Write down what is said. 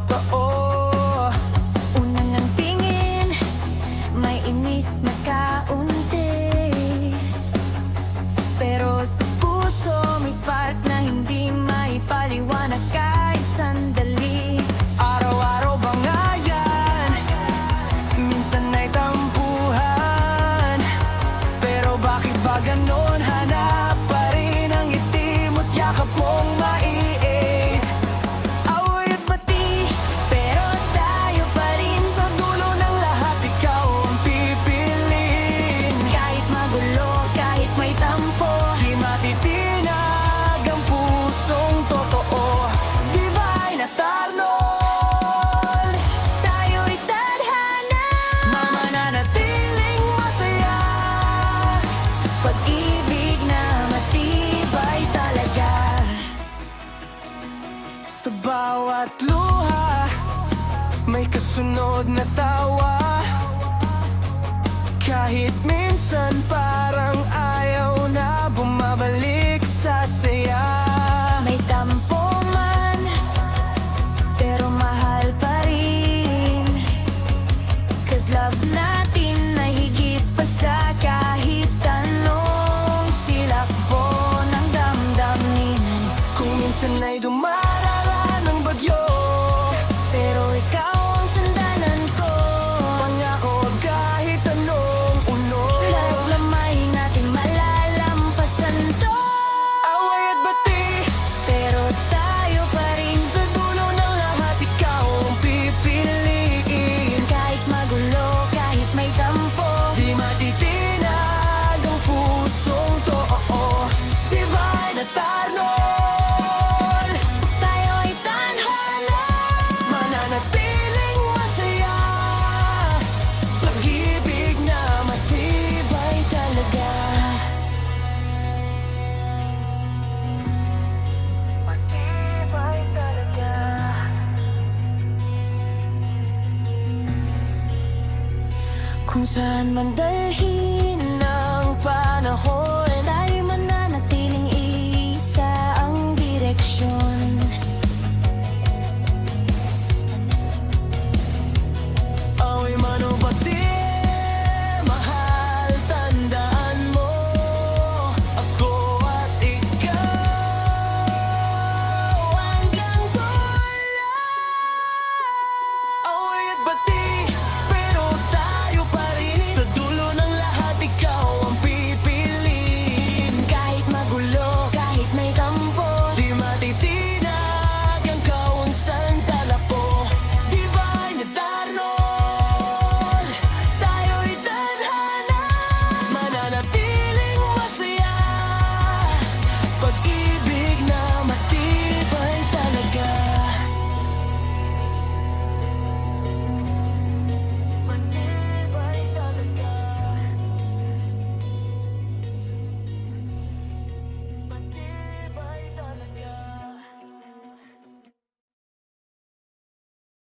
totoo. Unang ang tingin, may inis na kaunti, pero sa puso may spark na hindi maipaliwanag kahit sandali. Araw-araw ba nga yan? Minsan ay tampuhan, pero bakit ba ganon? Hanap pa rin ang itim at yakap mong maiit. Away at bati, pero tayo pa rin. Sa dulo ng lahat, ikaw ang pipiliin. Kahit magulo, kahit may tampo, Di matitinag ang pusong totoo. Divine at Arnold, tayo'y tadhana. mananatiling masaya. Pag-ibig na matibay talaga. Sa bawat luha, may kasunod na tawa. Kahit minsan parang ayaw na bumabalik sa saya. May tampo man, pero mahal pa rin. 'Cause love natin ay higit pa sa kahit anong silakbo ng damdamin. Kung minsan ay dumaraan ng bagyo, Pero ikaw ang sandalan ko. pangako kahit anong uno. Kahit lamay natin malalampasan to, Away at bati, pero tayo pa rin. sa dulo ng lahat ikaw ang pipiliin. Kahit magulo, kahit may tampo, Di matitinag ang pusong totoo. Divine at Arnold, tayo ay tadhana. mananatiling masaya. Pag-ibig na matibay talaga. Matibay talaga. Kung saan man dalhin